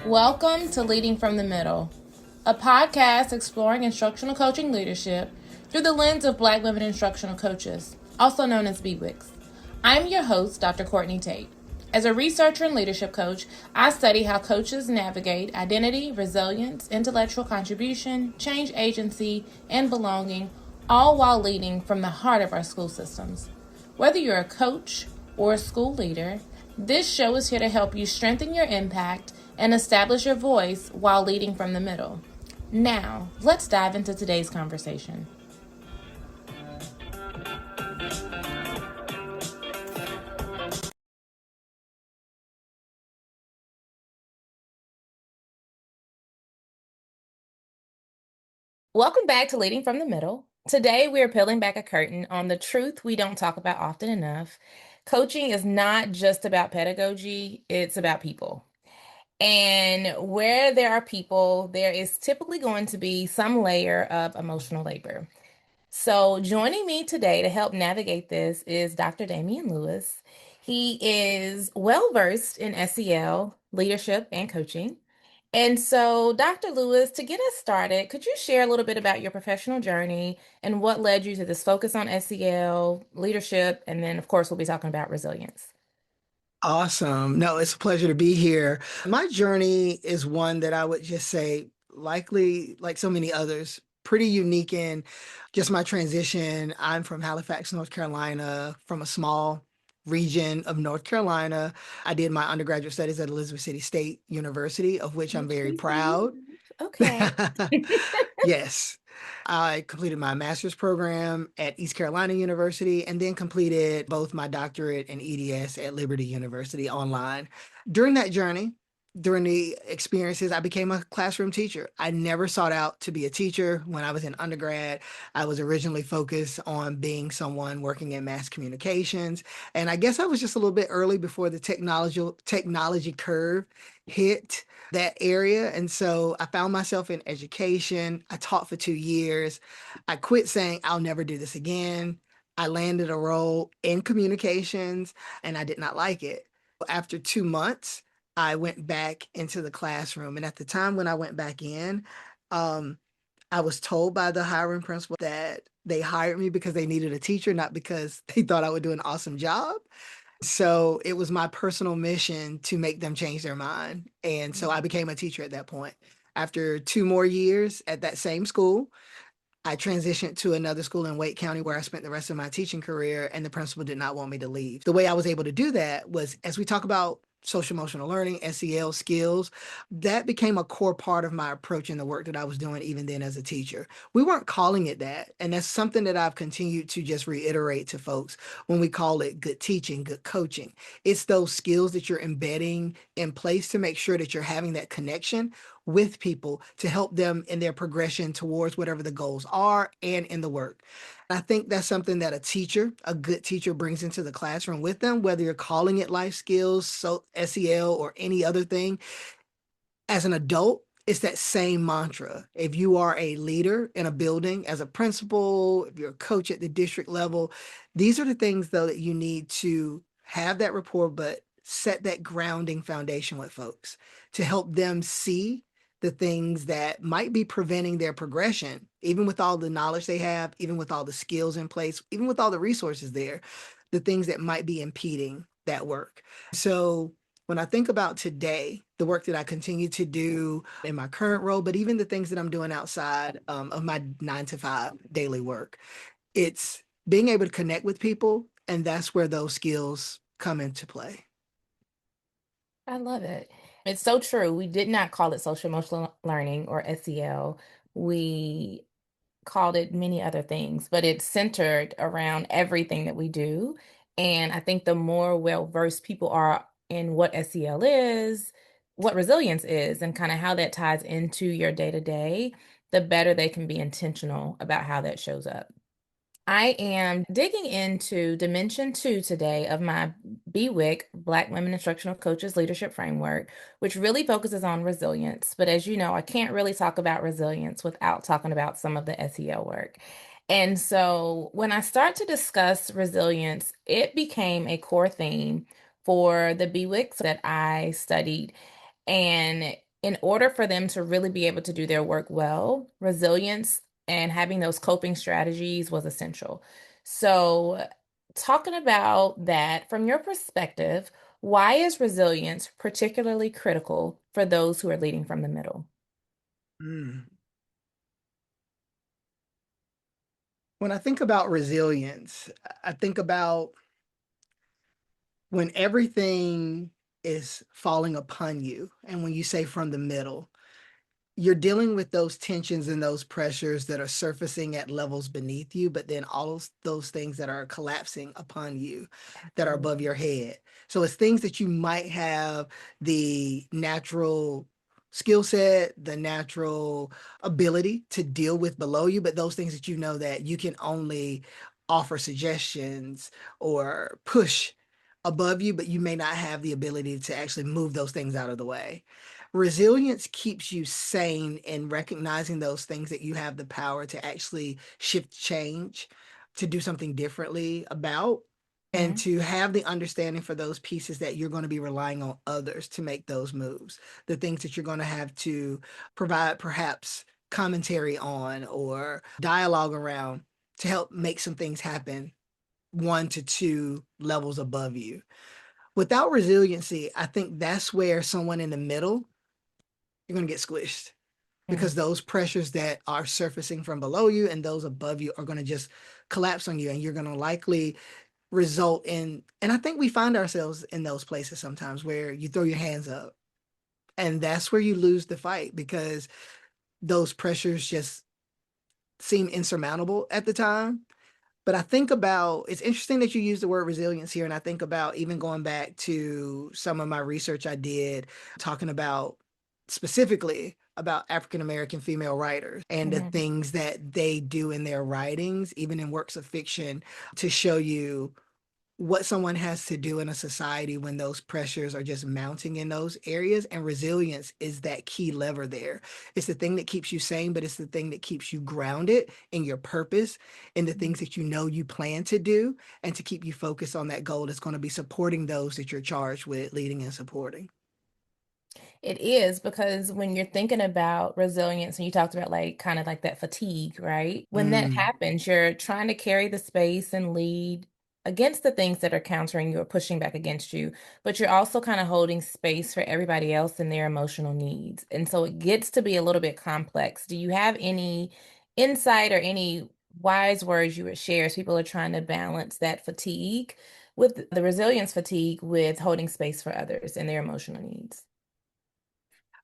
Welcome to Leading from the Middle, a podcast exploring instructional coaching leadership through the lens of Black women instructional coaches, also known as BWICs. I'm your host, Dr. Courtney Tate. As a researcher and leadership coach, I study how coaches navigate identity, resilience, intellectual contribution, change agency, and belonging, all while leading from the heart of our school systems. Whether you're a coach or a school leader, this show is here to help you strengthen your impact and establish your voice while leading from the middle. Now, let's dive into today's conversation. Welcome back to Leading from the Middle. Today, we are peeling back a curtain on the truth we don't talk about often enough. Coaching is not just about pedagogy, it's about people. And where there are people, there is typically going to be some layer of emotional labor. So, joining me today to help navigate this is Dr. Damion Lewis. He is well versed in SEL, leadership, and coaching. And so, Dr. Lewis, to get us started, could you share a little bit about your professional journey and what led you to this focus on SEL, leadership, and then, of course, we'll be talking about resilience? Awesome. No, it's a pleasure to be here. My journey is one that I would just say, likely, like so many others, pretty unique in just my transition. I'm from Halifax, North Carolina, from a small region of North Carolina. I did my undergraduate studies at Elizabeth City State University, of which I'm very proud. Okay. Yes. I completed my master's program at East Carolina University and then completed both my doctorate and EDS at Liberty University online. During that journey, during the experiences, I became a classroom teacher. I never sought out to be a teacher. When I was in undergrad, I was originally focused on being someone working in mass communications. And I guess I was just a little bit early before the technology curve hit that area. And so I found myself in education. I taught for 2 years. I quit saying, I'll never do this again. I landed a role in communications and I did not like it. After 2 months, I went back into the classroom. And at the time when I went back in, um, I was told by the hiring principal that they hired me because they needed a teacher, not because they thought I would do an awesome job. So it was my personal mission to make them change their mind. And so I became a teacher at that point. After 2 more years at that same school, I transitioned to another school in Wake County where I spent the rest of my teaching career, and the principal did not want me to leave. The way I was able to do that was as we talk about social emotional learning, SEL skills, that became a core part of my approach in the work that I was doing even then as a teacher. We weren't calling it that. And that's something that I've continued to just reiterate to folks when we call it good teaching, good coaching. It's those skills that you're embedding in place to make sure that you're having that connection with people to help them in their progression towards whatever the goals are and in the work. I think that's something that a teacher, a good teacher, brings into the classroom with them, whether you're calling it life skills, so SEL, or any other thing. As an adult, it's that same mantra. If you are a leader in a building, as a principal, if you're a coach at the district level, these are the things, though, that you need to have that rapport, but set that grounding foundation with folks to help them see the things that might be preventing their progression, even with all the knowledge they have, even with all the skills in place, even with all the resources there, the things that might be impeding that work. So when I think about today, the work that I continue to do in my current role, but even the things that I'm doing outside of my 9 to 5 daily work, it's being able to connect with people. And that's where those skills come into play. I love it. It's so true. We did not call it social emotional learning or SEL. We called it many other things, but it's centered around everything that we do. And I think the more well-versed people are in what SEL is, what resilience is, and kind of how that ties into your day-to-day, the better they can be intentional about how that shows up. I am digging into Dimension 2 today of my BWIC, Black Women Instructional Coaches Leadership Framework, which really focuses on resilience. But as you know, I can't really talk about resilience without talking about some of the SEL work. And so when I start to discuss resilience, it became a core theme for the BWICs that I studied. And in order for them to really be able to do their work well, resilience and having those coping strategies was essential. So, talking about that from your perspective, why is resilience particularly critical for those who are leading from the middle? Mm. When I think about resilience, I think about when everything is falling upon you, and when you say from the middle, you're dealing with those tensions and those pressures that are surfacing at levels beneath you, but then all those things that are collapsing upon you that are above Absolutely. your head. So it's things that you might have the natural skill set, the natural ability to deal with below you, but those things that you know that you can only offer suggestions or push above you, but you may not have the ability to actually move those things out of the way. Resilience keeps you sane in recognizing those things that you have the power to actually shift change, to do something differently about, and Mhm. to have the understanding for those pieces that you're going to be relying on others to make those moves. The things that you're going to have to provide perhaps commentary on or dialogue around to help make some things happen 1 to 2 levels above you. Without resiliency, I think that's where someone in the middle, you're going to get squished because Mm. those pressures that are surfacing from below you and those above you are going to just collapse on you, and you're going to likely result in, and I think we find ourselves in those places sometimes where you throw your hands up, and that's where you lose the fight because those pressures just seem insurmountable at the time. But I think about, it's interesting that you use the word resilience here. And I think about even going back to some of my research I did talking about specifically about African American female writers and the Mhm. things that they do in their writings, even in works of fiction, to show you what someone has to do in a society when those pressures are just mounting in those areas. And resilience is that key lever there. It's the thing that keeps you sane, but it's the thing that keeps you grounded in your purpose, in the things that you know you plan to do, and to keep you focused on that goal that's going to be supporting those that you're charged with leading and supporting. It is because when you're thinking about resilience and you talked about like kind of like that fatigue, right? When that Mm. happens, you're trying to carry the space and lead against the things that are countering you or pushing back against you, but you're also kind of holding space for everybody else and their emotional needs. And so it gets to be a little bit complex. Do you have any insight or any wise words you would share as people are trying to balance that fatigue with the resilience fatigue with holding space for others and their emotional needs?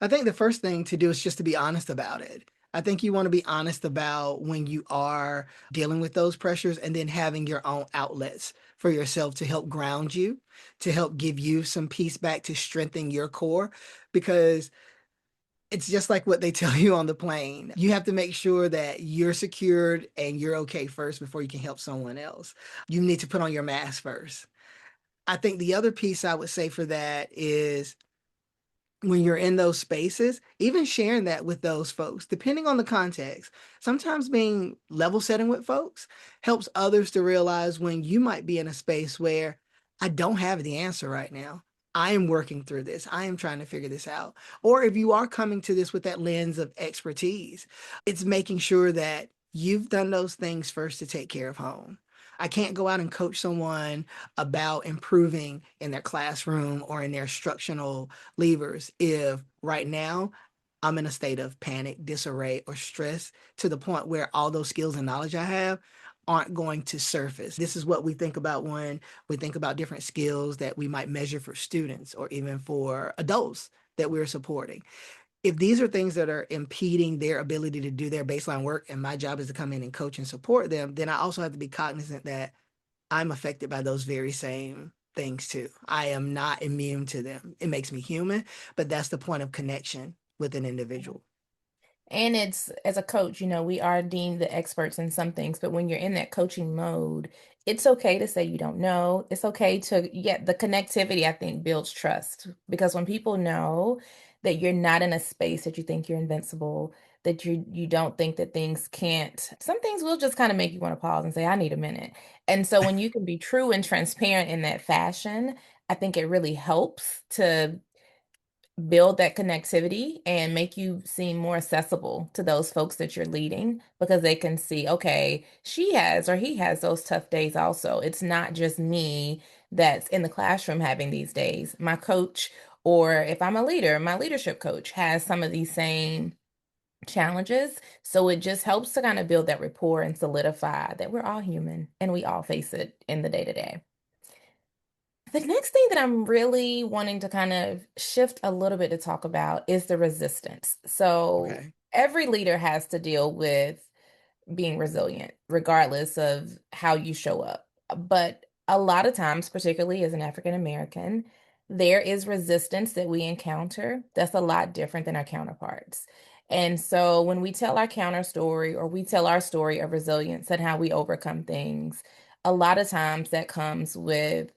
I think the first thing to do is just to be honest about it. I think you want to be honest about when you are dealing with those pressures and then having your own outlets for yourself to help ground you, to help give you some peace back to strengthen your core. Because it's just like what they tell you on the plane. You have to make sure that you're secured and you're okay first before you can help someone else. You need to put on your mask first. I think the other piece I would say for that is when you're in those spaces, even sharing that with those folks, depending on the context, sometimes being level setting with folks helps others to realize when you might be in a space where I don't have the answer right now. I am working through this. I am trying to figure this out. Or if you are coming to this with that lens of expertise, it's making sure that you've done those things first to take care of home. I can't go out and coach someone about improving in their classroom or in their instructional levers if right now I'm in a state of panic, disarray, or stress to the point where all those skills and knowledge I have aren't going to surface. This is what we think about when we think about different skills that we might measure for students or even for adults that we're supporting. If these are things that are impeding their ability to do their baseline work, and my job is to come in and coach and support them, then I also have to be cognizant that I'm affected by those very same things too. I am not immune to them. It makes me human, but that's the point of connection with an individual. And it's as a coach, we are deemed the experts in some things, but when you're in that coaching mode, it's okay to say you don't know. It's okay to, yeah, the connectivity, I think, builds trust because when people know that you're not in a space that you think you're invincible, that you don't think that things can't, some things will just kind of make you want to pause and say, I need a minute. And so when you can be true and transparent in that fashion, I think it really helps to build that connectivity and make you seem more accessible to those folks that you're leading because they can see, okay, she has or he has those tough days also. It's not just me that's in the classroom having these days. My coach, or if I'm a leader, my leadership coach has some of these same challenges. So it just helps to kind of build that rapport and solidify that we're all human and we all face it in the day to day. The next thing that I'm really wanting to kind of shift a little bit to talk about is the resistance. So Okay. every leader has to deal with being resilient, regardless of how you show up. But a lot of times, particularly as an African American, there is resistance that we encounter that's a lot different than our counterparts. And so when we tell our counter story or we tell our story of resilience and how we overcome things, a lot of times that comes with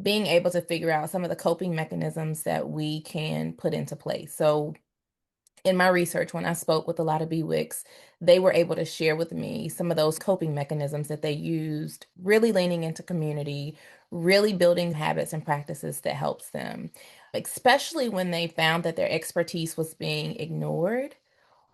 being able to figure out some of the coping mechanisms that we can put into place. So in my research, when I spoke with a lot of BWICs, they were able to share with me some of those coping mechanisms that they used, really leaning into community, really building habits and practices that helps them, especially when they found that their expertise was being ignored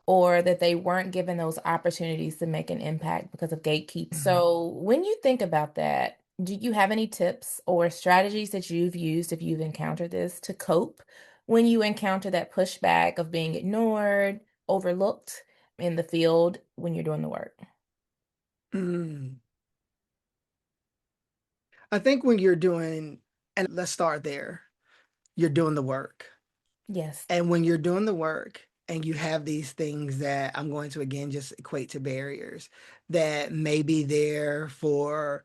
or that they weren't given those opportunities to make an impact because of gatekeeping. Mhm. So, when you think about that, do you have any tips or strategies that you've used if you've encountered this to cope when you encounter that pushback of being ignored, overlooked in the field when you're doing the work? Mm. I think when you're doing, and let's start there, you're doing the work. Yes. And when you're doing the work and you have these things that I'm going to again just equate to barriers that may be there for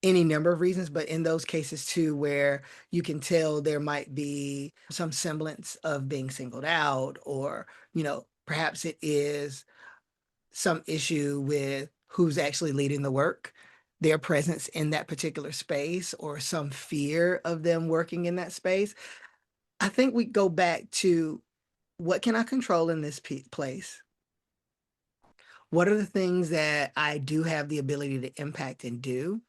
any number of reasons, but in those cases too, where you can tell there might be some semblance of being singled out, or, perhaps it is some issue with who's actually leading the work, their presence in that particular space, or some fear of them working in that space. I think we go back to what can I control in this place? What are the things that I do have the ability to impact and do?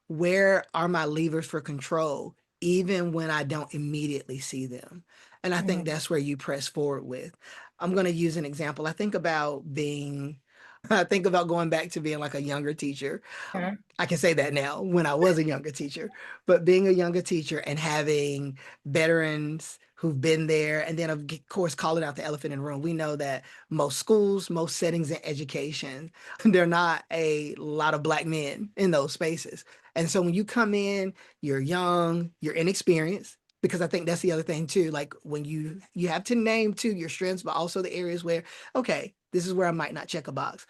Where are my levers for control, even when I don't immediately see them? And I think Hmm. that's where you press forward with. I'm going to use an example. I think about going back to being like a younger teacher. Uh-huh. I can say that now when I was a younger teacher, but being a younger teacher and having veterans who've been there, and then of course calling out the elephant in the room. We know that most schools, most settings in education, there are not a lot of Black men in those spaces. And so when you come in, you're young, you're inexperienced, because I think that's the other thing too. Like when you have to name too your strengths, but also the areas where, okay, this is where I might not check a box.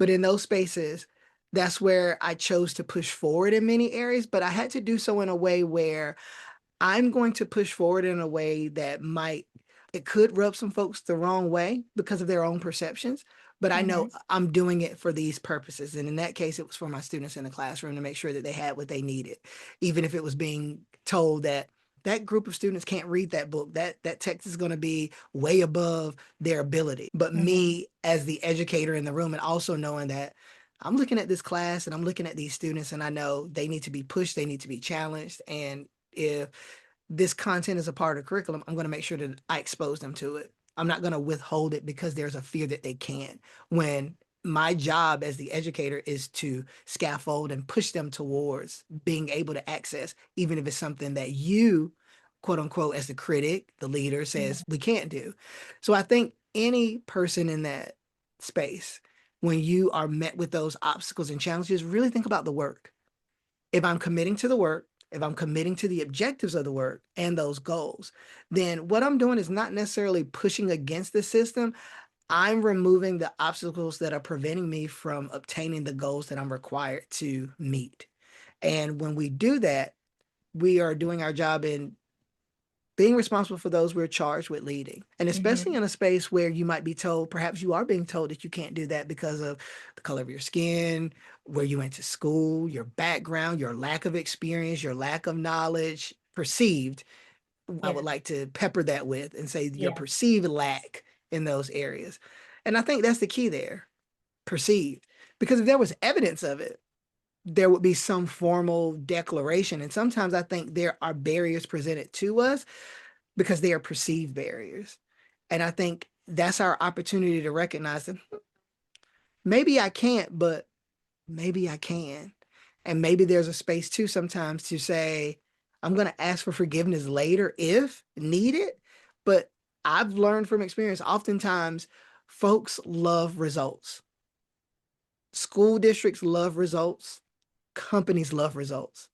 But in those spaces, that's where I chose to push forward in many areas, but I had to do so in a way where I'm going to push forward in a way that it could rub some folks the wrong way because of their own perceptions. But I know Hmm. I'm doing it for these purposes. And in that case, it was for my students in the classroom to make sure that they had what they needed, even if it was being told that that group of students can't read that book. That text is going to be way above their ability. But Hmm. me as the educator in the room, and also knowing that I'm looking at this class and I'm looking at these students, and I know they need to be pushed, they need to be challenged. And if this content is a part of the curriculum, I'm going to make sure that I expose them to it. I'm not going to withhold it because there's a fear that they can't. When my job as the educator is to scaffold and push them towards being able to access, even if it's something that you, quote unquote, as the critic, the leader says we can't do. So I think any person in that space, when you are met with those obstacles and challenges, really think about the work. If I'm committing to the work, if I'm committing to the objectives of the work and those goals, then what I'm doing is not necessarily pushing against the system. I'm removing the obstacles that are preventing me from obtaining the goals that I'm required to meet. And when we do that, we are doing our job in being responsible for those we're charged with leading. And especially Hmm. in a space where you might be told, perhaps you are being told that you can't do that because of the color of your skin, where you went to school, your background, your lack of experience, your lack of knowledge, perceived. I Yeah. would like to pepper that with and say your Yeah. perceived lack in those areas. And I think that's the key there, perceived. Because if there was evidence of it, there would be some formal declaration. And sometimes I think there are barriers presented to us because they are perceived barriers. And I think that's our opportunity to recognize that maybe I can't, but maybe I can. And maybe there's a space too sometimes to say, I'm going to ask for forgiveness later if needed. But I've learned from experience, oftentimes folks love results. School districts love results, companies love results.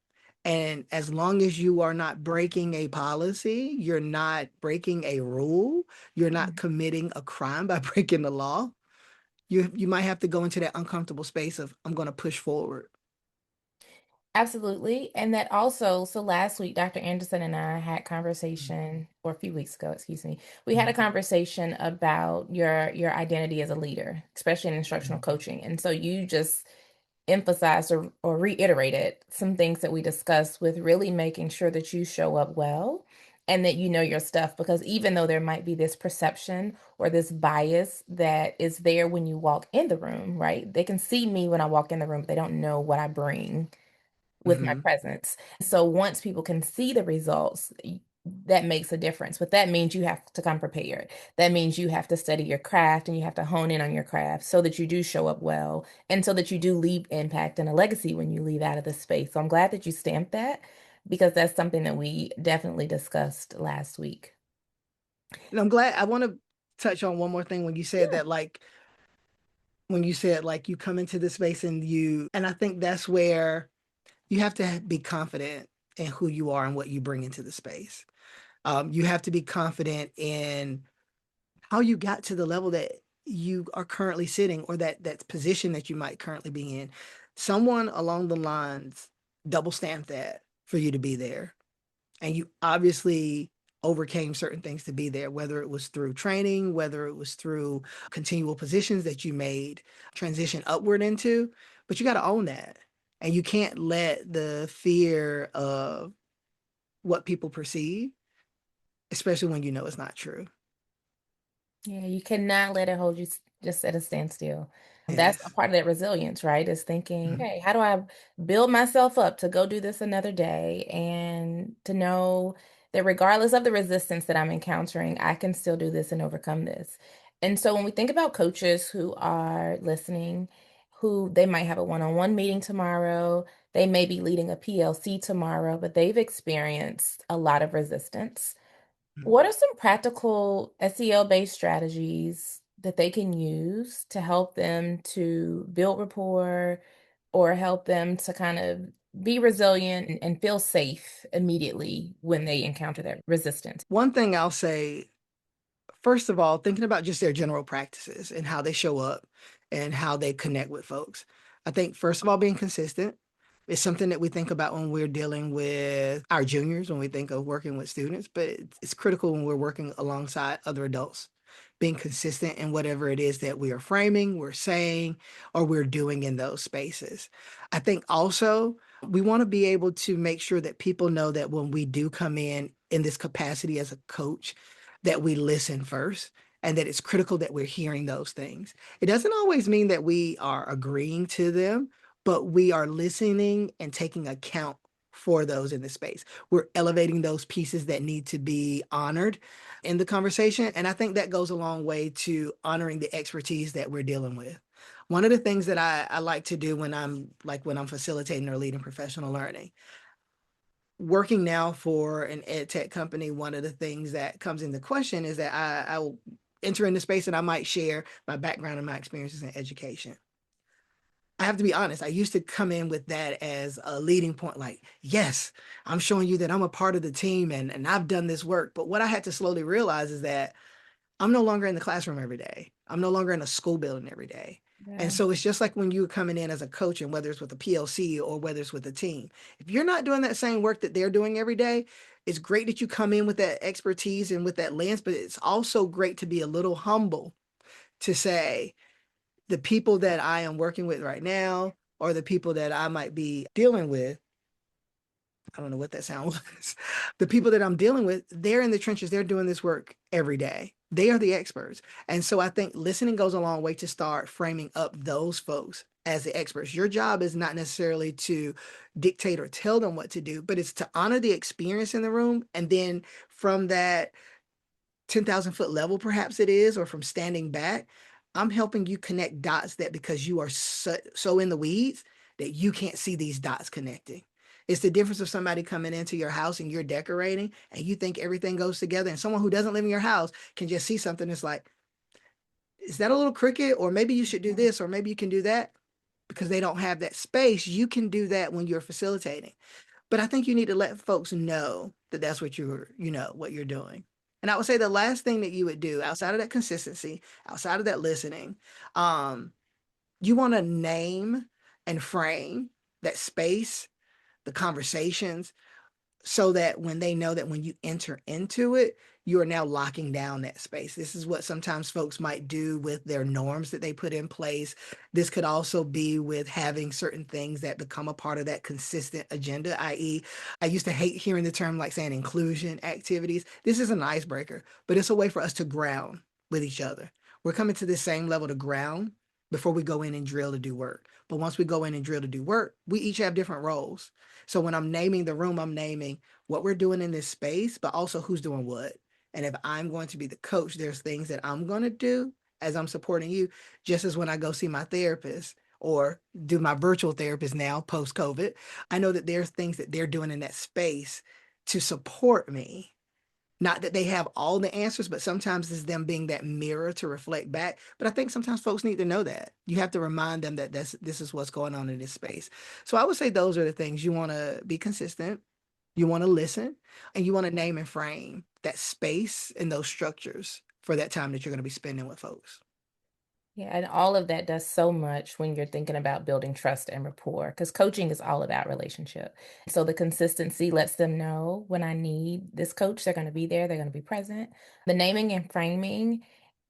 And as long as you are not breaking a policy, you're not breaking a rule, you're not committing a crime by breaking the law, you might have to go into that uncomfortable space of I'm going to push forward. Absolutely. And that also, so last week, Dr. Anderson and I had conversation, or a few weeks ago, excuse me, we had a conversation about your identity as a leader, especially in instructional coaching. And so you just emphasized or reiterated some things that we discussed with really making sure that you show up well and that you know your stuff. Because even though there might be this perception or this bias that is there when you walk in the room, right? They can see me when I walk in the room, but they don't know what I bring with my Mhm. presence. So once people can see the results, that makes a difference. But that means you have to come prepared. That means you have to study your craft and you have to hone in on your craft so that you do show up well and so that you do leave impact and a legacy when you leave out of the space. So I'm glad that you stamped that because that's something that we definitely discussed last week. And I'm glad I want to touch on one more thing when you said Yeah. that, like, when you said, like, you come into this space and I think that's where you have to be confident in who you are and what you bring into the space. You have to be confident in how you got to the level that you are currently sitting or that position that you might currently be in. Someone along the lines double stamped that for you to be there. And you obviously overcame certain things to be there, whether it was through training, whether it was through continual positions that you made transition upward into, but you got to own that. And you can't let the fear of what people perceive, especially when you know it's not true. Yeah, you cannot let it hold you just at a standstill. That's a Yes. part of that resilience, right? Is thinking, Mhm. hey, how do I build myself up to go do this another day and to know that regardless of the resistance that I'm encountering, I can still do this and overcome this. And so when we think about coaches who are listening, who they might have a one-on-one meeting tomorrow, they may be leading a PLC tomorrow, but they've experienced a lot of resistance. What are some practical SEL-based strategies that they can use to help them to build rapport or help them to kind of be resilient and feel safe immediately when they encounter that resistance? One thing I'll say, first of all, thinking about just their general practices and how they show up and how they connect with folks. I think, first of all, being consistent is something that we think about when we're dealing with our juniors, when we think of working with students, but it's critical when we're working alongside other adults. Being consistent in whatever it is that we are framing, we're saying, or we're doing in those spaces. I think also we want to be able to make sure that people know that when we do come in this capacity as a coach, that we listen first and that it's critical that we're hearing those things. It doesn't always mean that we are agreeing to them, but we are listening and taking account for those in the space. We're elevating those pieces that need to be honored in the conversation. And I think that goes a long way to honoring the expertise that we're dealing with. One of the things that I like to do when I'm facilitating or leading professional learning, working now for an ed tech company, one of the things that comes into question is that I will enter into space and I might share my background and my experiences in education. I have to be honest, I used to come in with that as a leading point, like, yes, I'm showing you that I'm a part of the team and I've done this work. But what I had to slowly realize is that I'm no longer in the classroom every day. I'm no longer in a school building every day. And Yeah. so it's just like when you're coming in as a coach, and whether it's with a PLC or whether it's with a team, if you're not doing that same work that they're doing every day, it's great that you come in with that expertise and with that lens, but it's also great to be a little humble to say, the people that I am working with right now, or the people that I might be dealing with, I don't know what that sound was. The people that I'm dealing with, they're in the trenches, they're doing this work every day. They are the experts. And so I think listening goes a long way to start framing up those folks as the experts. Your job is not necessarily to dictate or tell them what to do, but it's to honor the experience in the room. And then from that 10,000-foot level, perhaps it is, or from standing back, I'm helping you connect dots that because you are so in the weeds that you can't see these dots connecting. It's the difference of somebody coming into your house and you're decorating and you think everything goes together, and someone who doesn't live in your house can just see something that's like, is that a little crooked? Or maybe you should do this, or maybe you can do that. Because they don't have that space, you can do that when you're facilitating. But I think you need to let folks know that that's what what you're doing. And I would say the last thing that you would do outside of that consistency, outside of that listening, um, you want to name and frame that space, the conversations, so that when they know that when you enter into it, you are now locking down that space. This is what sometimes folks might do with their norms that they put in place. This could also be with having certain things that become a part of that consistent agenda, i.e., I used to hate hearing the term like saying inclusion activities. This is an icebreaker, but it's a way for us to ground with each other. We're coming to the same level to ground before we go in and drill to do work. But once we go in and drill to do work, we each have different roles. So when I'm naming the room, I'm naming what we're doing in this space, but also who's doing what. And if I'm going to be the coach, there's things that I'm going to do as I'm supporting you, just as when I go see my therapist or do my virtual therapist now post COVID, I know that there's things that they're doing in that space to support me. Not that they have all the answers, but sometimes it's them being that mirror to reflect back. But I think sometimes folks need to know that. You have to remind them that this is what's going on in this space. So I would say those are the things. You want to be consistent, you want to listen, and you want to name and frame that space and those structures for that time that you're going to be spending with folks. Yeah, and all of that does so much when you're thinking about building trust and rapport, because coaching is all about relationship. So the consistency lets them know when I need this coach, they're going to be there, they're going to be present. The naming and framing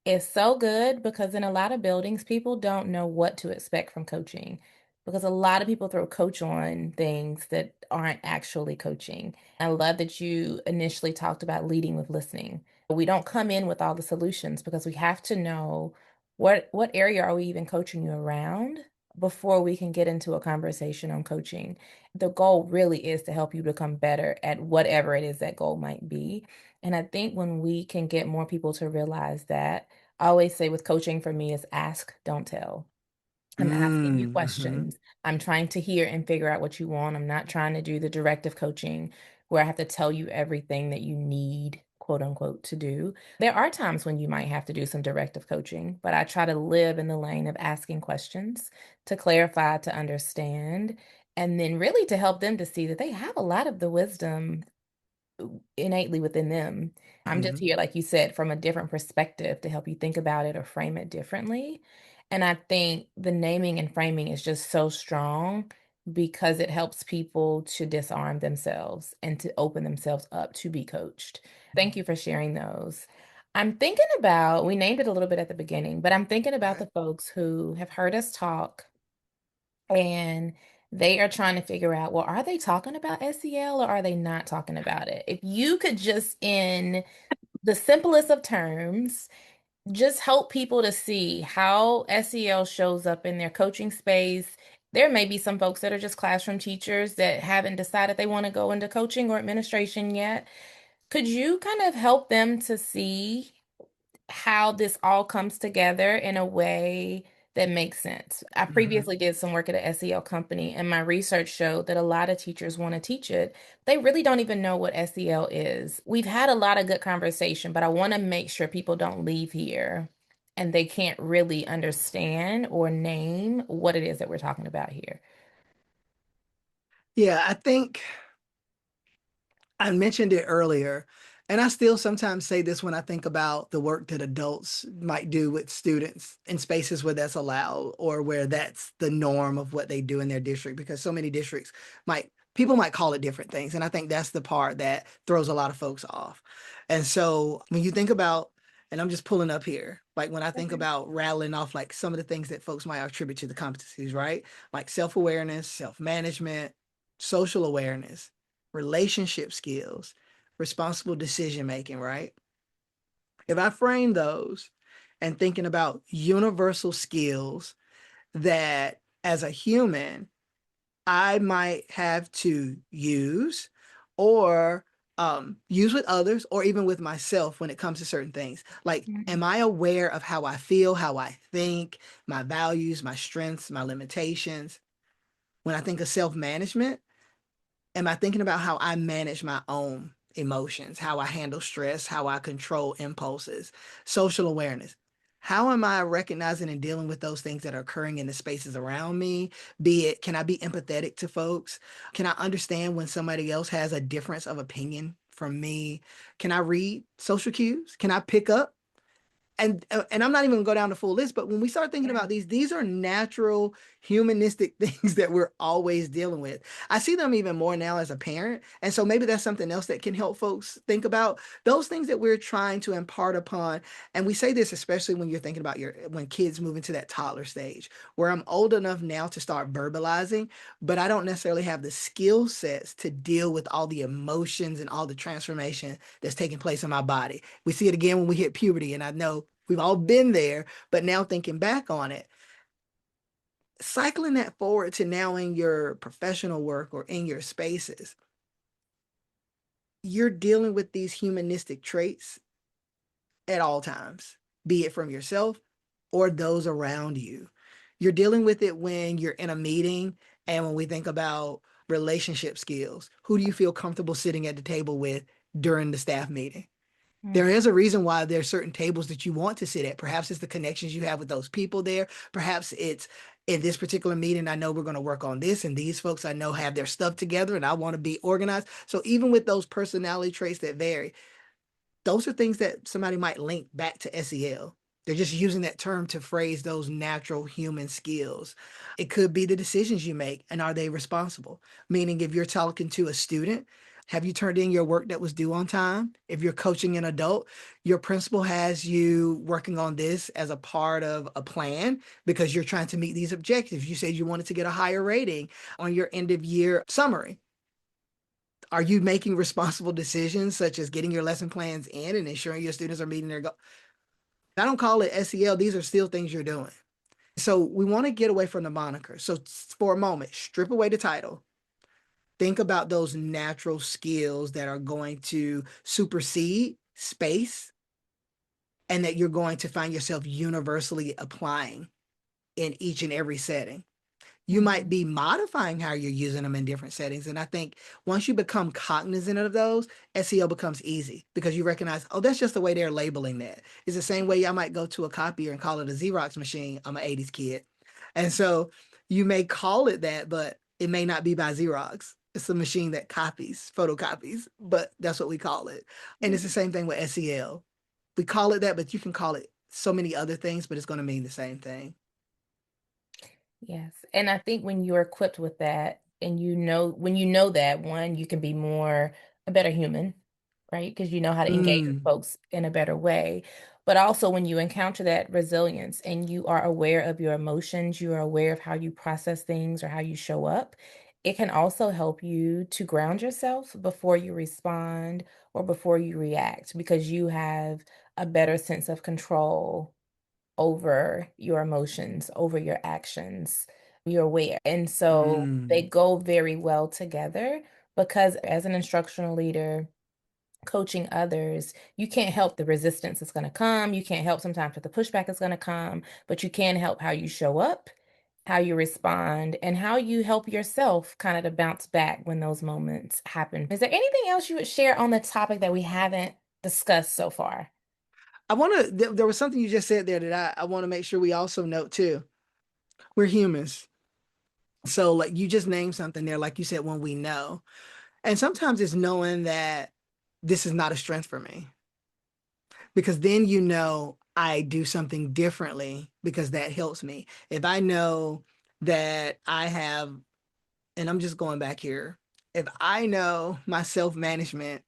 is so good because in a lot of buildings, people don't know what to expect from coaching because a lot of people throw coach on things that aren't actually coaching. I love that you initially talked about leading with listening. We don't come in with all the solutions because we have to know what area are we even coaching you around before we can get into a conversation on coaching. The goal really is to help you become better at whatever it is that goal might be. And I think when we can get more people to realize that, I always say with coaching for me is ask, don't tell. I'm asking you Mm-hmm. questions. I'm trying to hear and figure out what you want. I'm not trying to do the directive coaching where I have to tell you everything that you need, quote unquote, to do. There are times when you might have to do some directive coaching, but I try to live in the lane of asking questions to clarify, to understand, and then really to help them to see that they have a lot of the wisdom innately within them. I'm just Mm-hmm. here, like you said, from a different perspective to help you think about it or frame it differently. And I think the naming and framing is just so strong because it helps people to disarm themselves and to open themselves up to be coached. Thank you for sharing those. I'm thinking about, we named it a little bit at the beginning, but I'm thinking about Okay. the folks who have heard us talk and they are trying to figure out, well, are they talking about SEL or are they not talking about it? If you could just, in the simplest of terms, just help people to see how SEL shows up in their coaching space. There may be some folks that are just classroom teachers that haven't decided they want to go into coaching or administration yet. Could you kind of help them to see how this all comes together in a way that makes sense? I Mm-hmm. previously did some work at a SEL company, and my research showed that a lot of teachers want to teach it. They really don't even know what SEL is. We've had a lot of good conversation, but I want to make sure people don't leave here and they can't really understand or name what it is that we're talking about here. Yeah, I think I mentioned it earlier, and I still sometimes say this when I think about the work that adults might do with students in spaces where that's allowed or where that's the norm of what they do in their district, because so many districts people might call it different things. And I think that's the part that throws a lot of folks off. And so when you think about, and I'm just pulling up here, like when I think Okay. about rattling off like some of the things that folks might attribute to the competencies, right? Like self-awareness, self-management, social awareness, relationship skills, responsible decision making, right? If I frame those and thinking about universal skills that as a human, I might have to use or use with others or even with myself when it comes to certain things. Like, am Mhm. I aware of how I feel, how I think, my values, my strengths, my limitations? When I think of self management, am I thinking about how I manage my own emotions, how I handle stress, how I control impulses, social awareness? How am I recognizing and dealing with those things that are occurring in the spaces around me? Be it, can I be empathetic to folks? Can I understand when somebody else has a difference of opinion from me? Can I read social cues? Can I pick up and I'm not even gonna go down the full list, but when we start thinking Yeah. about these are natural humanistic things that we're always dealing with. I see them even more now as a parent. And so maybe that's something else that can help folks think about those things that we're trying to impart upon. And we say this especially when you're thinking about your when kids move into that toddler stage, where I'm old enough now to start verbalizing, but I don't necessarily have the skill sets to deal with all the emotions and all the transformation that's taking place in my body. We see it again when we hit puberty, and I know we've all been there, but now thinking back on it, cycling that forward to now in your professional work or in your spaces, you're dealing with these humanistic traits at all times, be it from yourself or those around you. You're dealing with it when you're in a meeting and when we think about relationship skills. Who do you feel comfortable sitting at the table with during the staff meeting? There Mhm. is a reason why there's certain tables that you want to sit at. Perhaps it's the connections you have with those people there. Perhaps it's in this particular meeting, I know we're going to work on this, and these folks I know have their stuff together, and I want to be organized. So even with those personality traits that vary, those are things that somebody might link back to SEL. They're just using that term to phrase those natural human skills. It could be the decisions you make and are they responsible? Meaning, if you're talking to a student, have you turned in your work that was due on time? If you're coaching an adult, your principal has you working on this as a part of a plan because you're trying to meet these objectives. You said you wanted to get a higher rating on your end of year summary. Are you making responsible decisions such as getting your lesson plans in and ensuring your students are meeting their goal? I don't call it SEL. These are still things you're doing. So we want to get away from the moniker. So for a moment, strip away the title. Think about those natural skills that are going to supersede space and that you're going to find yourself universally applying in each and every setting. You might Mhm. be modifying how you're using them in different settings. And I think once you become cognizant of those, SEO becomes easy because you recognize, oh, that's just the way they're labeling that. It's the same way I might go to a copier and call it a Xerox machine. I'm an 80s kid. And so you may call it that, but it may not be by Xerox. It's a machine that copies, photocopies, but that's what we call it. And it's the same thing with SEL. We call it that, but you can call it so many other things, but it's going to mean the same thing. Yes. And I think when you're equipped with that and when you know that, one, you can be a better human, right? Because you know how to engage with Mm, folks in a better way. But also when you encounter that resilience and you are aware of your emotions, you are aware of how you process things or how you show up, it can also help you to ground yourself before you respond or before you react because you have a better sense of control over your emotions, over your actions. You're aware. And so they mm. go very well together because as an instructional leader, coaching others, you can't help the resistance that's going to come. You can't help sometimes that the pushback is going to come, but you can help how you show up, how you respond, and how you help yourself kind of to bounce back when those moments happen. Is there anything else you would share on the topic that we haven't discussed so far? I want to, there was something you just said there that I want to make sure we also note too. We're humans. So, like you just named something there, like you said, when we know. And sometimes it's knowing that this is not a strength for me because then you know I do something differently because that helps me. If I know that I have, and I'm just going back here, if I know my self management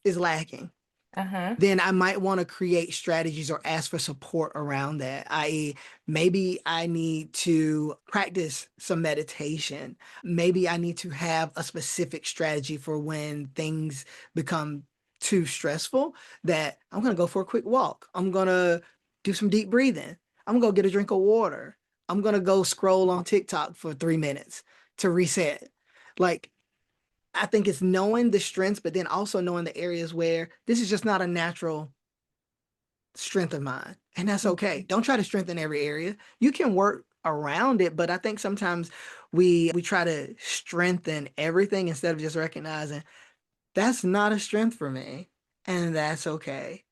is lacking, Uh-huh. then I might want to create strategies or ask for support around that. I.e., maybe I need to practice some meditation. Maybe I need to have a specific strategy for when things become too stressful that I'm going to go for a quick walk. I'm going to do some deep breathing. I'm going to go get a drink of water. I'm going to go scroll on TikTok for 3 minutes to reset. Like, I think it's knowing the strengths, but then also knowing the areas where this is just not a natural strength of mine. And that's okay. Don't try to strengthen every area. You can work around it, but I think sometimes we try to strengthen everything instead of just recognizing that's not a strength for me. And that's okay.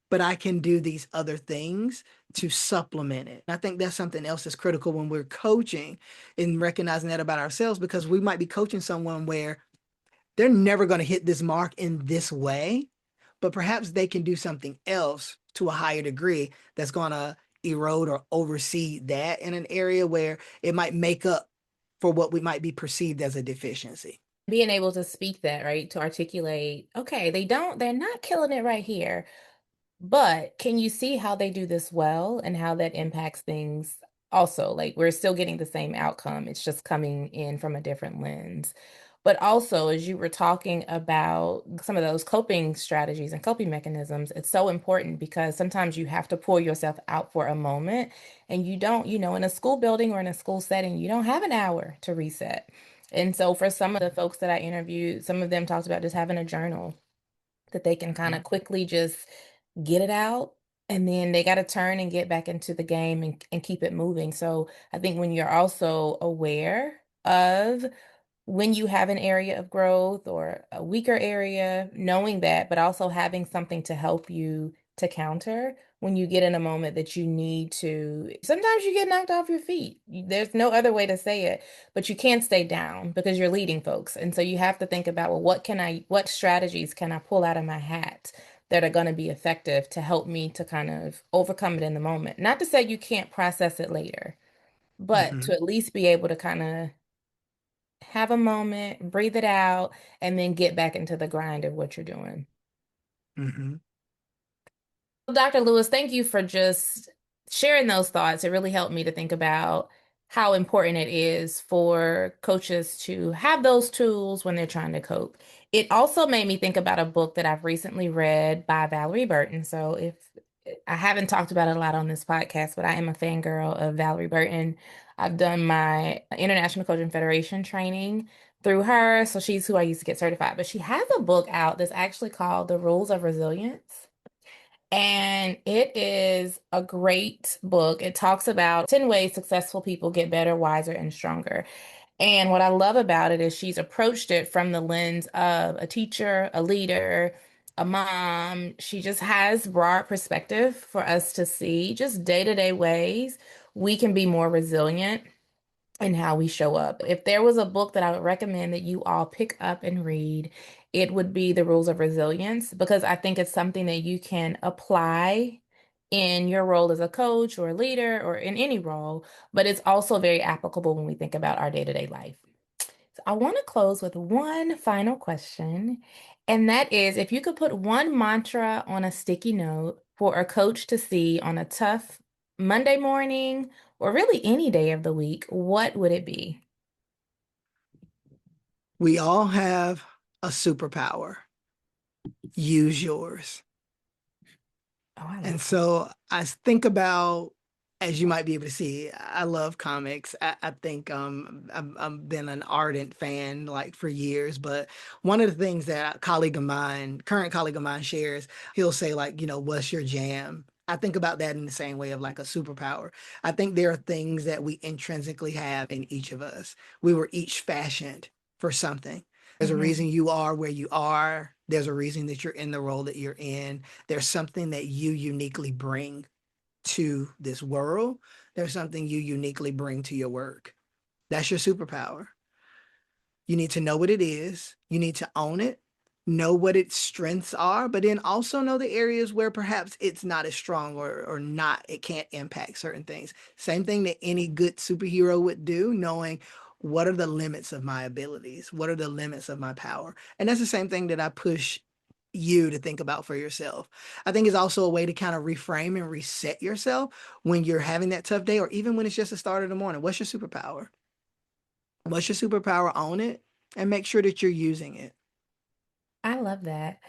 But I can do these other things to supplement it. I think that's something else that's critical when we're coaching and recognizing that about ourselves because we might be coaching someone where they're never going to hit this mark in this way, but perhaps they can do something else to a higher degree that's going to erode or oversee that in an area where it might make up for what we might be perceived as a deficiency. Being able to speak that, right? To articulate, okay, they're not killing it right here. But can you see how they do this well and how that impacts things also? Like we're still getting the same outcome. It's just coming in from a different lens. But also, as you were talking about some of those coping strategies and coping mechanisms, it's so important because sometimes you have to pull yourself out for a moment and you don't, in a school building or in a school setting, you don't have an hour to reset. And so for some of the folks that I interviewed, some of them talked about just having a journal that they can kind of Mhm, quickly just get it out and then they got to turn and get back into the game and keep it moving. So I think when you're also aware of when you have an area of growth or a weaker area, knowing that, but also having something to help you to counter when you get in a moment that you need to. Sometimes you get knocked off your feet. There's no other way to say it, but you can't stay down because you're leading folks. And so you have to think about, well, what strategies can I pull out of my hat that are going to be effective to help me to kind of overcome it in the moment? Not to say you can't process it later, but to mhm, at least be able to kind of have a moment, breathe it out, and then get back into the grind of what you're doing. mhm, Well, Dr. Lewis, thank you for just sharing those thoughts. It really helped me to think about how important it is for coaches to have those tools when they're trying to cope. It also made me think about a book that I've recently read by Valerie Burton. So if I haven't talked about it a lot on this podcast, but I am a fangirl of Valerie Burton. I've done my International Coaching Federation training through her. So she's who I used to get certified. But she has a book out that's actually called The Rules of Resilience. And it is a great book. It talks about 10 ways successful people get better, wiser, and stronger. And what I love about it is she's approached it from the lens of a teacher, a leader, a mom. She just has broad perspective for us to see just day-to-day ways we can be more resilient and how we show up. If there was a book that I would recommend that you all pick up and read, it would be The Rules of Resilience because I think it's something that you can apply in your role as a coach or a leader or in any role, but it's also very applicable when we think about our day-to-day life. So I want to close with one final question, and that is if you could put one mantra on a sticky note for a coach to see on a tough Monday morning or really any day of the week, what would it be? We all have a superpower. Use yours. Oh, I And like that. so I think about, as you might be able to see, I love comics. I think I've been an ardent fan like for years. But one of the things that a colleague of mine, current colleague of mine, shares, he'll say like, what's your jam? I think about that in the same way of like a superpower. I think there are things that we intrinsically have in each of us. We were each fashioned for something. There's a Mhm. reason you are where you are. There's a reason that you're in the role that you're in. There's something that you uniquely bring to this world. There's something you uniquely bring to your work. That's your superpower. You need to know what it is. You need to own it, know what its strengths are, but then also know the areas where perhaps it's not as strong or not, it can't impact certain things. Same thing that any good superhero would do, knowing what are the limits of my abilities? What are the limits of my power? And that's the same thing that I push you to think about for yourself. I think it's also a way to kind of reframe and reset yourself when you're having that tough day, or even when it's just the start of the morning. What's your superpower? What's your superpower? Own it and make sure that you're using it. I love that.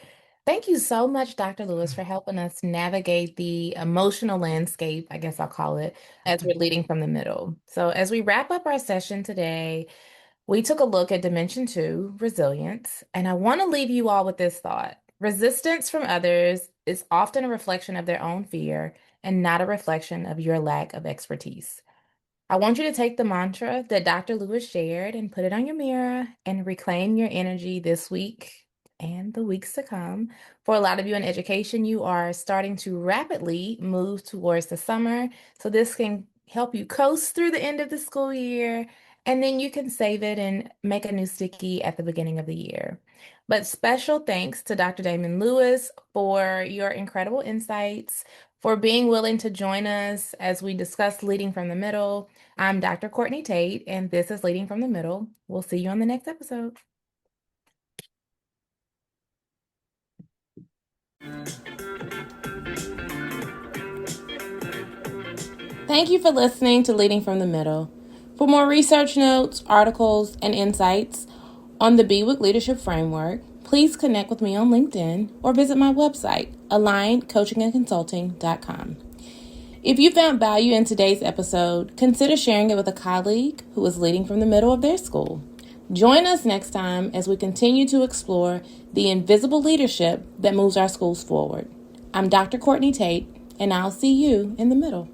Thank you so much, Dr. Lewis, for helping us navigate the emotional landscape, I guess I'll call it, as we're leading from the middle. So, as we wrap up our session today, we took a look at Dimension 2, resilience, and I want to leave you all with this thought. Resistance from others is often a reflection of their own fear and not a reflection of your lack of expertise. I want you to take the mantra that Dr. Lewis shared and put it on your mirror and reclaim your energy this week and the weeks to come. For a lot of you in education, you are starting to rapidly move towards the summer. So this can help you coast through the end of the school year, and then you can save it and make a new sticky at the beginning of the year. But special thanks to Dr. Damion Lewis for your incredible insights, for being willing to join us as we discuss leading from the middle. I'm Dr. Courtney Tate, and this is Leading from the Middle. We'll see you on the next episode. Thank you for listening to Leading from the Middle. For more research notes, articles, and insights on the BWIC Leadership Framework, please connect with me on LinkedIn or visit my website, alignedcoachingandconsulting.com. If you found value in today's episode, consider sharing it with a colleague who is leading from the middle of their school. Join us next time as we continue to explore the invisible leadership that moves our schools forward. I'm Dr. Courtney Tate, and I'll see you in the middle.